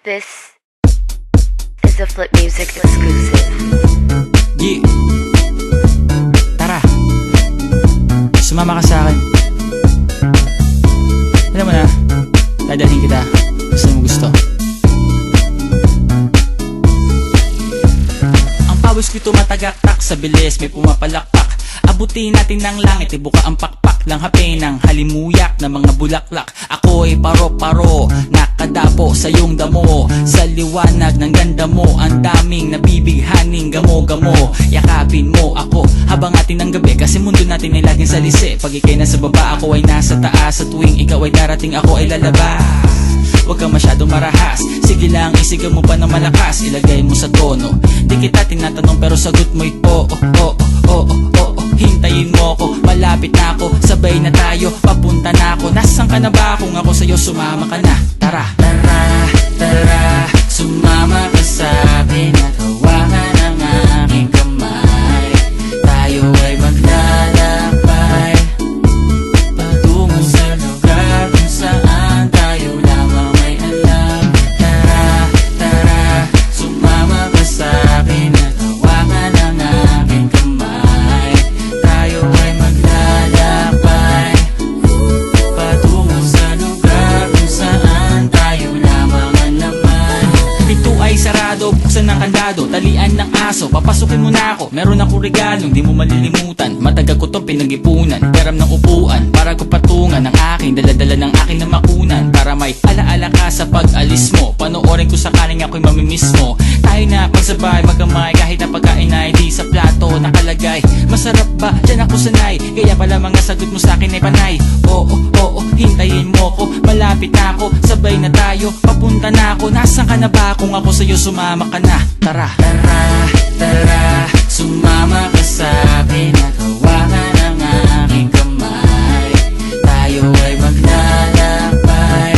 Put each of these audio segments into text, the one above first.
This is a Flip Music exclusive. Yeah. Tara, sumama ka sa akin. Alam mo na, dadalhin kita. Gusto mo gusto. Ang pawis ko'y tumatagaktak sa bilis, may pumapalakpak. Abutin natin ng langit, ibuka ang pakpak lang hape ng halimuyak na mga bulaklak. Ako'y paro-paro, nakadapo sa iyong damo. Sa liwanag ng ganda mo, ang daming nabibighaning gamo-gamo. Yakapin mo ako habang atin ng gabi, kasi mundo natin ay laging salisi. Pag ikay nasa baba, ako ay nasa taas. Sa tuwing ikaw ay darating, ako ay lalabas. Huwag kang masyadong marahas, sige lang isigaw mo pa ng malakas. Ilagay mo sa tono, di kita tinatanong pero sagot mo'y oo, oo, oo, oo. Hintayin mo ko, malapit na ako, sabay na tayo, papunta na ako. Nasaan ka na ba? Kung ako sa'yo, sumama ka na. Tara, tara, tara, sumama ka sa'kin at hawakan ang aking kamay. Tayo ay maglalakbay patungo sa lugar kung saan tayo lamang may alam. Tara, tara, sumama ka sa'kin at hawakan ang aking kamay. Tayo ay maglalakbay patungo sa lugar kung saan tayo lamang ang laman. Pinto ay sarado, buksan ng kandado, talian ng aso, papasukin mo na ako. Meron akong regalong di mo malilimutan, matagal ko tong pinag-ipunan. Peram ng upuan para ko patungan ang aking daladala ng aking na makunan. Para may alaala ka sa pag-alis mo, panoorin ko sakaling ako'y mamimiss mo. Tayo na pagsabay magkamay, kahit na pagkain ay di sa plato nakalagay. Masarap ba? Diyan ako sanay, kaya pala mga sagot mo sa akin ay panay. Oo, oo, hintayin mo ko, malapit na ako, sabay na tayo, papunta na ako. Nasaan ka na ba? Kung ako sa'yo, sumama ka na. Tara, tara, tara, sumama ka sa'kin at hawakan ang aking kamay. Tayo ay maglalakbay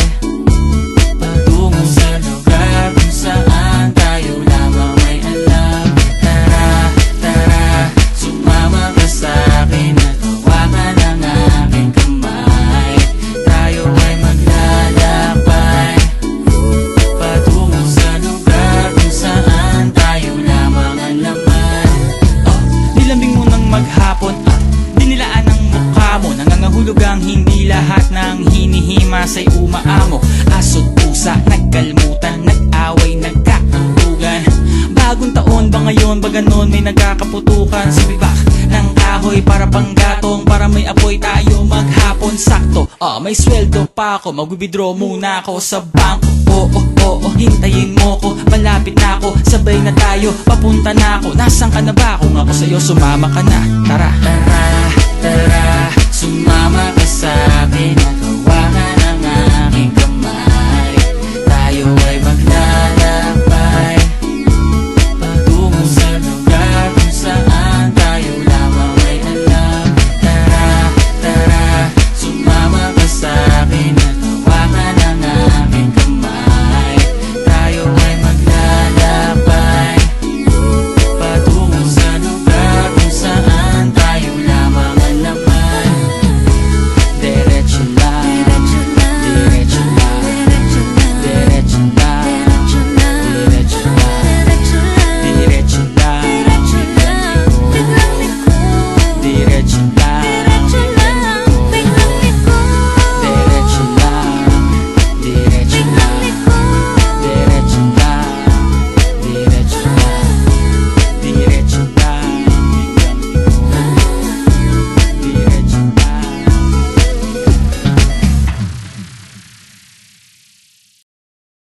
patungo sa lugar kung saan tayo lamang may alam. Tara, tara, sumama ka sa'kin at hawakan ang aking kamay. Tayo ay maglalakbay patungo sa lugar kung saan tayo lamang ang laman. Nilambing mo ng maghapon, dinilaan ang mukha mo. Nangangahulog ang hindi lahat ng hinihima sa'y umaamo. Aso't pusa, nagkalmutan, nag-away, nagkakuntugan. Bagong taon ba ngayon, ba ganon may nagkakaputukan? Sumibak ng kahoy para panggatong, para may apoy tayo maghapon. Sakto, may sweldo pa ako, mag-withdraw muna ako sa bangko. Oo, oo, hintayin mo ko, malapit na ako, sabay na tayo, papunta na ako. Nasaan ka na ba? Kung ako sa'yo, sumama ka na. Tara, tara, tara, sumama ka sa'kin at hawakan